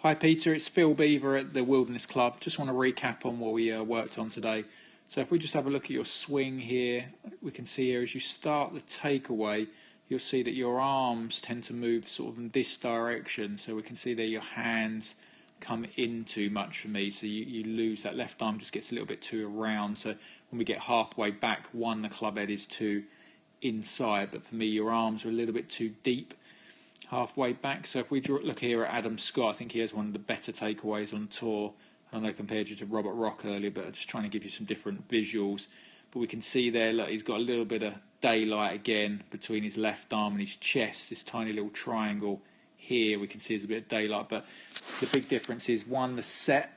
Hi Peter, it's Phil Beever at the Wilderness Club. Just want to recap on what we worked on today. So if we just have a look at your swing here, we can see here as you start the takeaway, you'll see that your arms tend to move sort of in this direction. So we can see there your hands come in too much for me. So you lose that left arm, just gets a little bit too around. So when we get halfway back, the club head is too inside. But for me, your arms are a little bit too deep halfway back. So if we look here at Adam Scott, I think he has one of the better takeaways on tour. I know I compared you to Robert Rock earlier, but I'm just trying to give you some different visuals. But we can see there, look, he's got a little bit of daylight again between his left arm and his chest, this tiny little triangle here. We can see there's a bit of daylight, but the big difference is, one, the set.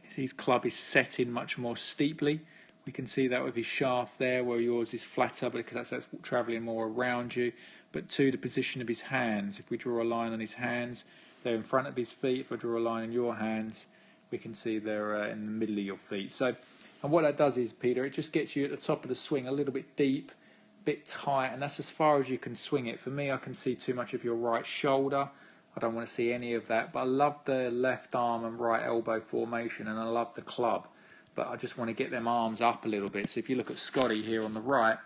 His club is setting much more steeply. We can see that with his shaft there, where yours is flatter, because that's travelling more around you. But two, the position of his hands. If we draw a line on his hands, they're in front of his feet. If I draw a line on your hands, we can see they're in the middle of your feet. So, and what that does is, Peter, it just gets you at the top of the swing a little bit deep, a bit tight, and that's as far as you can swing it. For me, I can see too much of your right shoulder. I don't want to see any of that, but I love the left arm and right elbow formation, and I love the club. But I just want to get them arms up a little bit. So if you look at Scotty here on the right,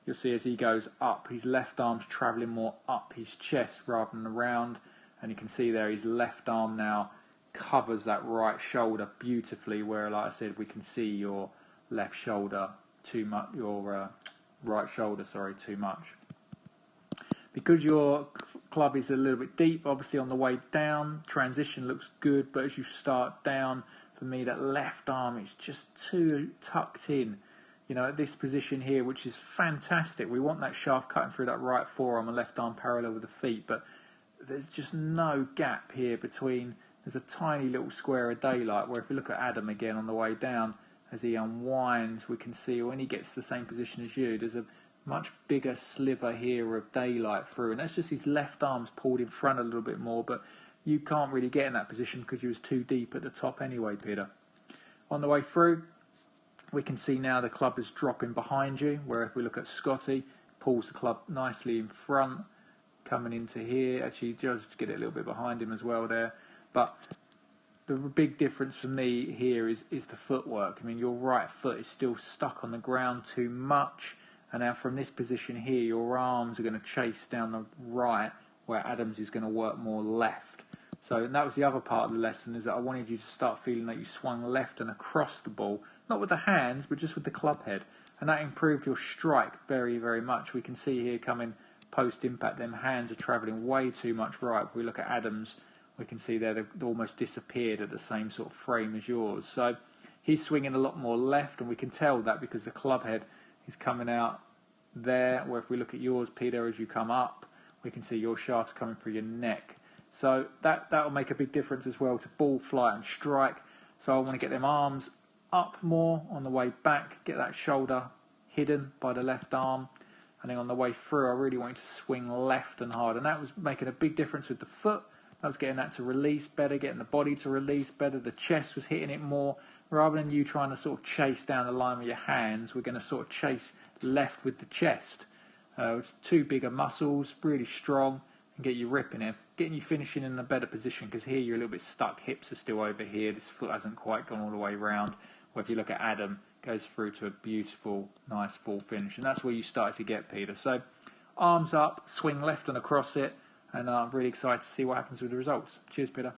you'll see as he goes up, his left arm's travelling more up his chest rather than around. And you can see there his left arm now covers that right shoulder beautifully, where, like I said, we can see your left shoulder too much, your right shoulder, sorry, too much. Because your club is a little bit deep, obviously on the way down, transition looks good, but as you start down, for me, that left arm is just too tucked in. You know, at this position here, which is fantastic. We want that shaft cutting through that right forearm and left arm parallel with the feet, but there's just no gap here between. There's a tiny little square of daylight, where if we look at Adam again on the way down, as he unwinds, we can see when he gets to the same position as you, there's a much bigger sliver here of daylight through, and that's just his left arm's pulled in front a little bit more, but you can't really get in that position because you was too deep at the top anyway, Peter. On the way through, we can see now the club is dropping behind you, where if we look at Scotty, pulls the club nicely in front, coming into here. Actually, just get it a little bit behind him as well there. But the big difference for me here is the footwork. I mean, your right foot is still stuck on the ground too much. And now from this position here, your arms are going to chase down the right, where Adams is going to work more left. So, and that was the other part of the lesson, is that I wanted you to start feeling that you swung left and across the ball, not with the hands, but just with the club head. And that improved your strike very, very much. We can see here coming post-impact, them hands are travelling way too much right. If we look at Adams, we can see there they've almost disappeared at the same sort of frame as yours. So he's swinging a lot more left, and we can tell that because the club head is coming out there, where if we look at yours, Peter, as you come up, we can see your shaft's coming through your neck. So that'll make a big difference as well to ball flight and strike. So I want to get them arms up more on the way back, get that shoulder hidden by the left arm, and then on the way through I really want you to swing left and hard, and that was making a big difference with the foot. That was getting that to release better, getting the body to release better, the chest was hitting it more. Rather than you trying to sort of chase down the line with your hands, we're going to sort of chase left with the chest. It's two bigger muscles, really strong, and get you ripping it, getting you finishing in a better position, because here you're a little bit stuck, hips are still over here, this foot hasn't quite gone all the way round. Where if you look at Adam, goes through to a beautiful, nice full finish, and that's where you started to get, Peter. So arms up, swing left and across it, and I'm really excited to see what happens with the results. Cheers, Peter.